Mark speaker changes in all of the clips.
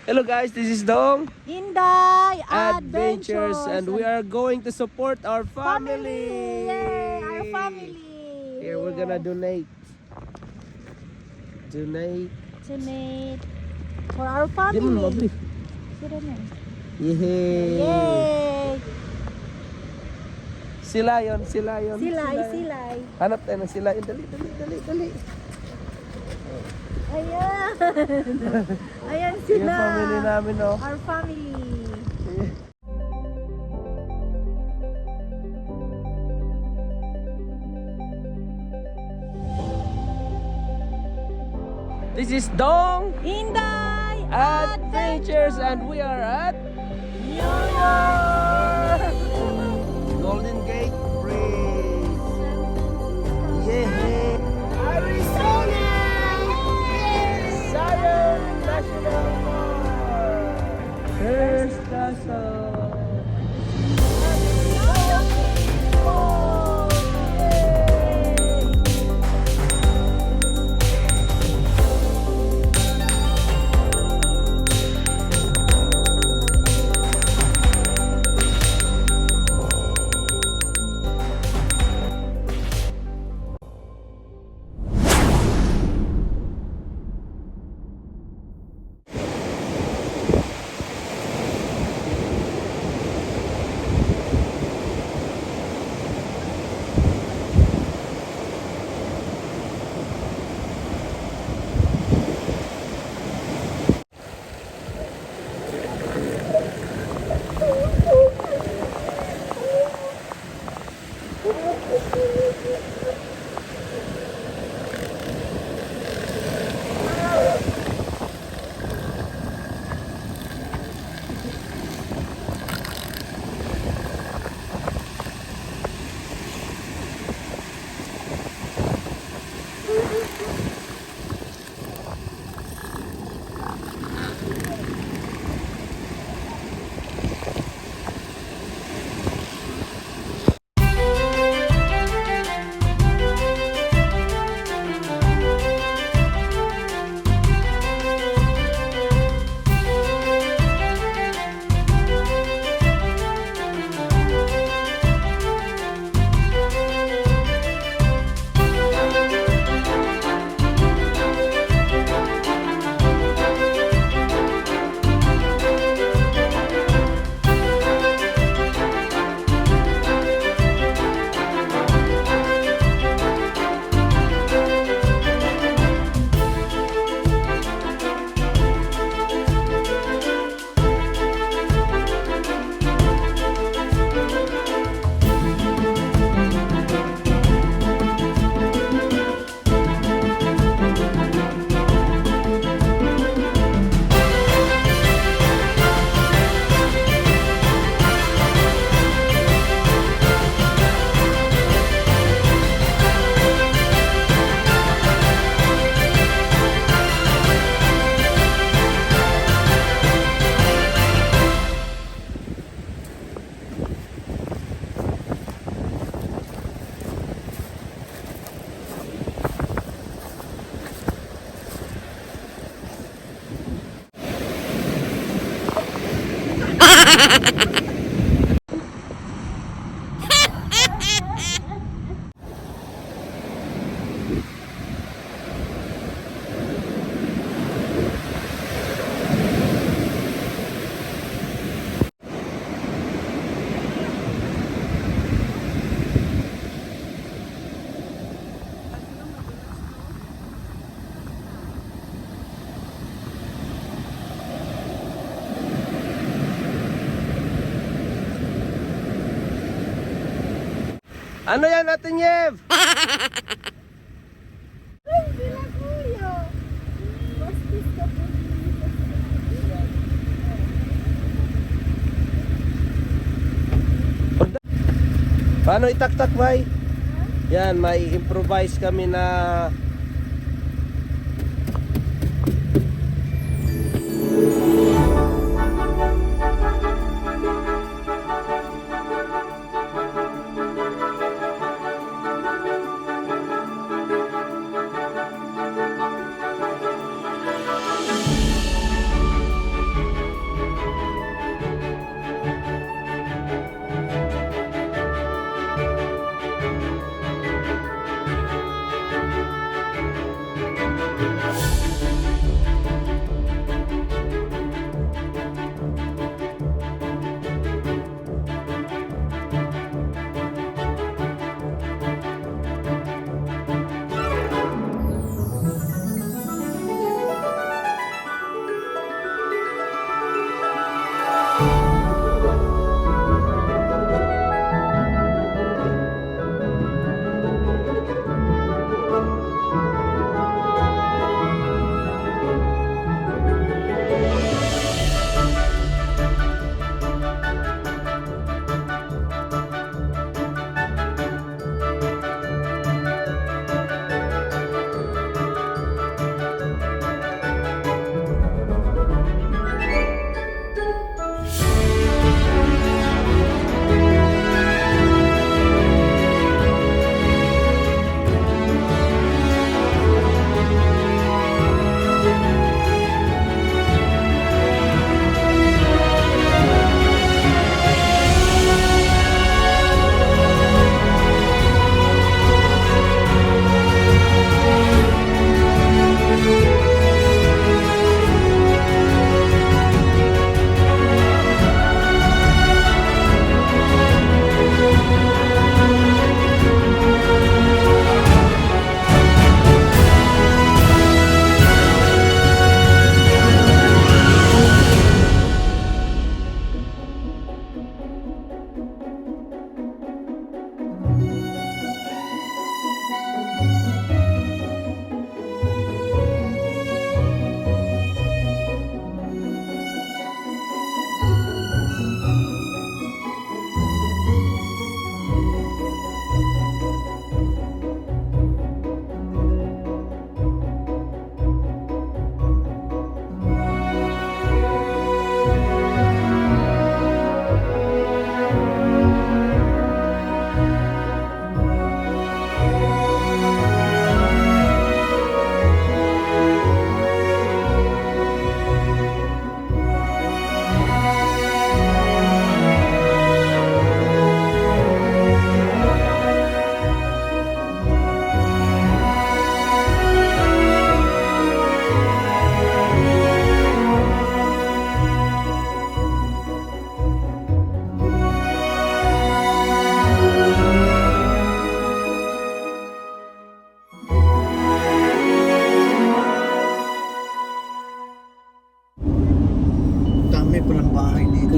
Speaker 1: Hello guys, this is Dong
Speaker 2: Inday
Speaker 1: Adventures and we are going to support our family.
Speaker 2: Yay, our family.
Speaker 1: Here we're gonna donate
Speaker 2: Donate for our family.
Speaker 1: Di mo mabili.
Speaker 2: Sira na.
Speaker 1: Yay!
Speaker 2: Yay!
Speaker 1: Silayon.
Speaker 2: Silay.
Speaker 1: Hanap tayo ng silayon. Dali.
Speaker 2: Ayan. Ayan sila.
Speaker 1: Yung family namin, oh.
Speaker 2: Our family.
Speaker 1: This is Dong
Speaker 2: Inday
Speaker 1: Adventures and we are at
Speaker 2: New York.
Speaker 1: Golden Gate Bridge. Yay!
Speaker 2: Arizona.
Speaker 1: Zion National Park. First Castle. Ano yan natin, Yev?
Speaker 2: Ay, sila kuya. Bastis ka po.
Speaker 1: Paano itaktak, bay? Yan, may improvise kami na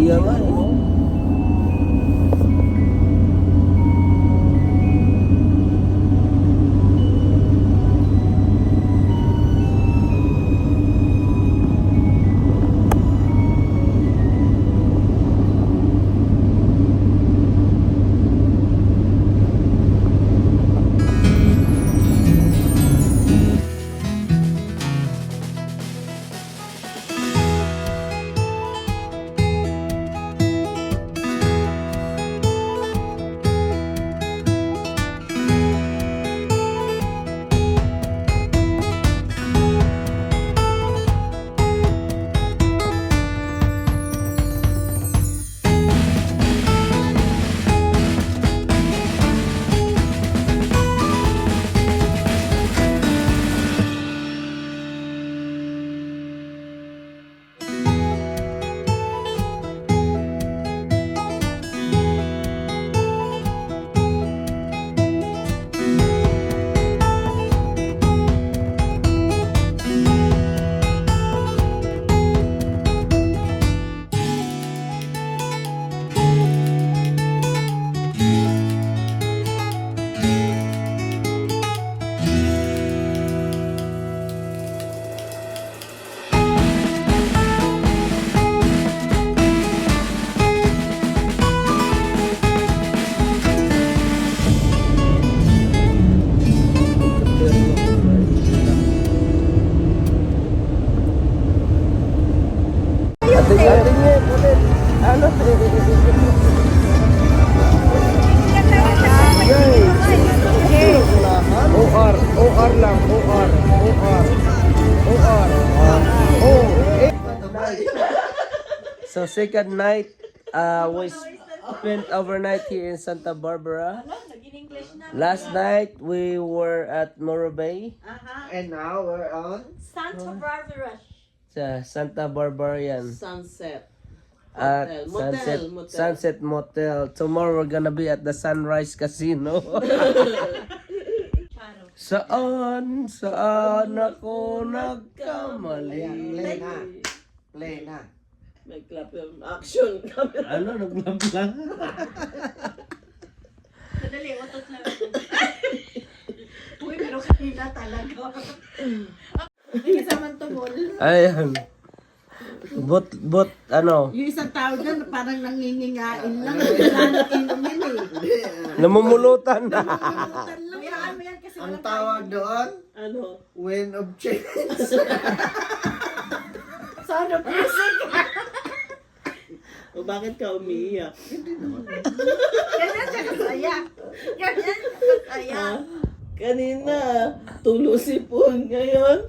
Speaker 1: Kuya nga eh. Oh. Ating niya, ulit. Ano? OR lang, OR. So second night, we spent overnight here in Santa Barbara. Last night we were at Morro Bay.
Speaker 3: And now we're on
Speaker 2: Santa Barbara.
Speaker 1: Sa Santa Barbara yan.
Speaker 3: Sunset.
Speaker 1: At
Speaker 3: Motel.
Speaker 1: Sunset Motel. Tomorrow we're gonna be at the Sunrise Casino. Saan ako nagkamali?
Speaker 3: Play na.
Speaker 4: May clap yung action.
Speaker 1: Ano, naglabla?
Speaker 2: Madali, otot lang ako. Uy, pero kanina talaga. Isa man tumol.
Speaker 1: Ayan. But, ano,
Speaker 4: Yung isang tao dyan, parang nangingingain lang. Kailangan inumin eh.
Speaker 1: namumulutan.
Speaker 2: Hayaan mo yan kasi
Speaker 3: Ang tawag doon,
Speaker 4: Ano?
Speaker 3: wind of change.
Speaker 2: sound of music.
Speaker 4: O bakit ka umiiyak?
Speaker 2: Ganyan siya kasaya. Ganyan siya kasaya.
Speaker 4: Ha? Kanina, tulo si Pun. Ngayon,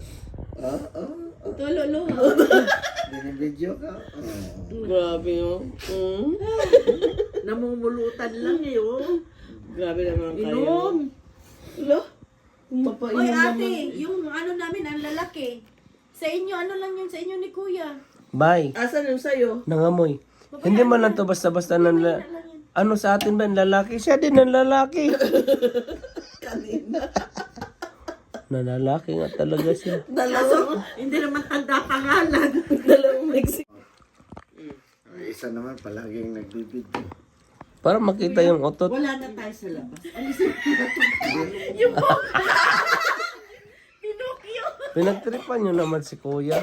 Speaker 2: Tulolo.
Speaker 3: Binibidyo ka.
Speaker 4: grabe yun.
Speaker 5: Namumulutan lang eh, oh.
Speaker 4: Grabe naman kayo.
Speaker 5: Inom.
Speaker 4: Lo? Mapainom
Speaker 2: Oy
Speaker 4: naman.
Speaker 2: ate, yung ano namin, ang lalaki. Sa inyo, ano lang yun sa inyo ni Kuya?
Speaker 1: Bye.
Speaker 4: Asan yung sayo?
Speaker 1: Nangamoy. Hindi man lang to basta-basta ng ano sa atin ba, ang lalaki? Siya din ang lalaki.
Speaker 4: Kanina.
Speaker 1: Nalalaki nga talaga siya.
Speaker 4: Dalawang,
Speaker 5: Hindi naman tanda pangalan.
Speaker 4: dalawang Mexico.
Speaker 3: Isa naman palaging nagbibidyo.
Speaker 1: Para makita yung otot.
Speaker 5: Wala na tayo sa labas.
Speaker 2: Pinocchio.
Speaker 1: Pinagtripan nyo naman si kuya.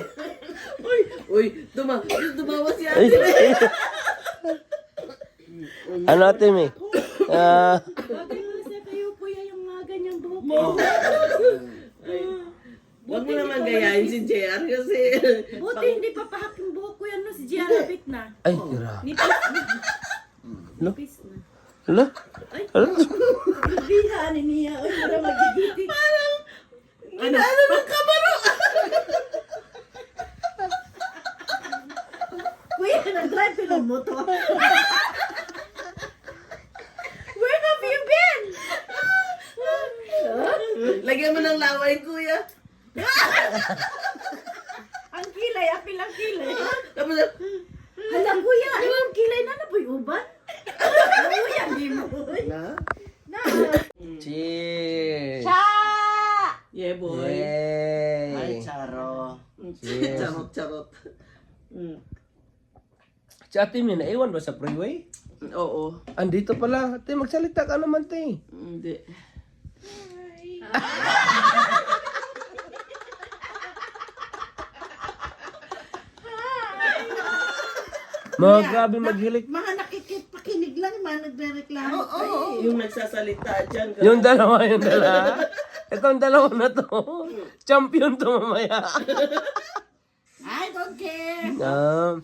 Speaker 4: Uy, dumawa si
Speaker 1: Ay,
Speaker 4: ate.
Speaker 1: ay. Ano ate May?
Speaker 2: Bagay mo sa kayo, Kuya, yung mga ganyang buhok.
Speaker 4: Huwag mo naman gayahin si JR kasi.
Speaker 2: Buti hindi pa pahak yung buhok ko yan, no? Si Gia Rapit na.
Speaker 1: Ay, gira.
Speaker 2: Nipis na.
Speaker 1: Lo?
Speaker 2: Nipis na.
Speaker 1: Hala? Hala?
Speaker 2: Bihan, niya. Uy, para magigiti.
Speaker 4: Ano ng kabaro?
Speaker 2: Kuya, nag-drive ka ng motor. Where have you been?
Speaker 4: Lagyan mo ng laway, kuya.
Speaker 2: Ang kilay, apil ang kilay.
Speaker 4: Tapos,
Speaker 2: Hala, Kuya, yung kilay na na po yung uban. Kuya, di mo.
Speaker 3: Na?
Speaker 2: Na.
Speaker 1: Cheers!
Speaker 2: Cha!
Speaker 4: yeah, boy.
Speaker 3: Ay,
Speaker 1: Yay!
Speaker 3: Charo.
Speaker 1: Cheers!
Speaker 4: Charot, charot.
Speaker 1: Si Ate Min, naiwan ba sa freeway?
Speaker 5: Oo.
Speaker 1: Andito pala. Ate, magsalita ka naman, te.
Speaker 5: Hindi.
Speaker 1: Mga grabe maghilik.
Speaker 4: Mga nakikipakinig lang, mga nagre-reklamo.
Speaker 5: Yung nagsasalita dyan.
Speaker 1: Yung dalawa. Itong dalawa na to. Champion to mamaya.
Speaker 4: I don't care.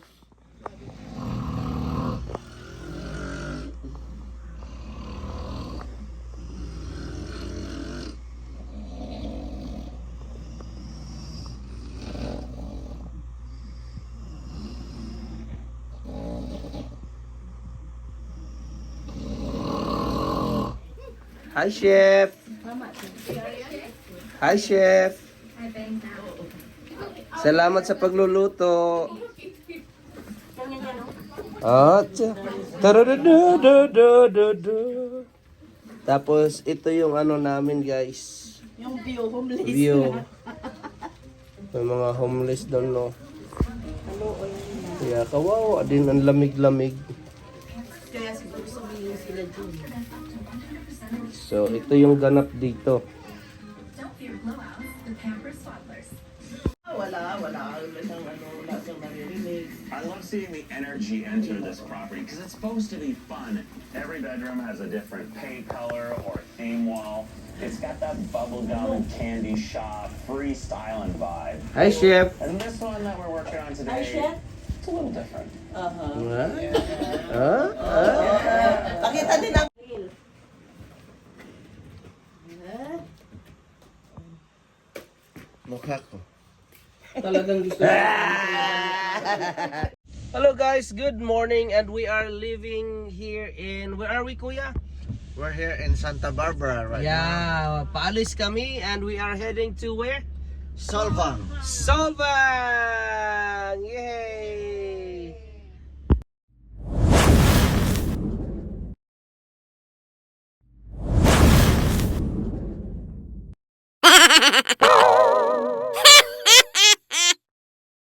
Speaker 1: Hi, Chef. Hi, Chef. Salamat sa pagluluto. Tapos, ito yung ano namin, guys.
Speaker 5: Yung view, homeless.
Speaker 1: View. May mga homeless doon, no? Kaya kawawa din ang lamig-lamig.
Speaker 5: Kaya siguro sabihin sila dyan.
Speaker 1: So, ito yung ganap dito.
Speaker 5: Wala siyang naririnig.
Speaker 6: I love seeing the energy enter this property because it's supposed to be fun. Every bedroom has a different paint color or theme wall. It's got that bubblegum and candy shop, freestyling vibe.
Speaker 1: Hi, Chef.
Speaker 6: And this one that we're working on today, it's a little different.
Speaker 5: Pakita din ang...
Speaker 3: Mukha ko.
Speaker 1: Talagang gusto. Hello guys, good morning and we are living here in, where are we, Kuya?
Speaker 3: We're here in Santa Barbara right now.
Speaker 1: Yeah, paalis kami and we are heading to where?
Speaker 3: Solvang.
Speaker 1: Solvang! Yay!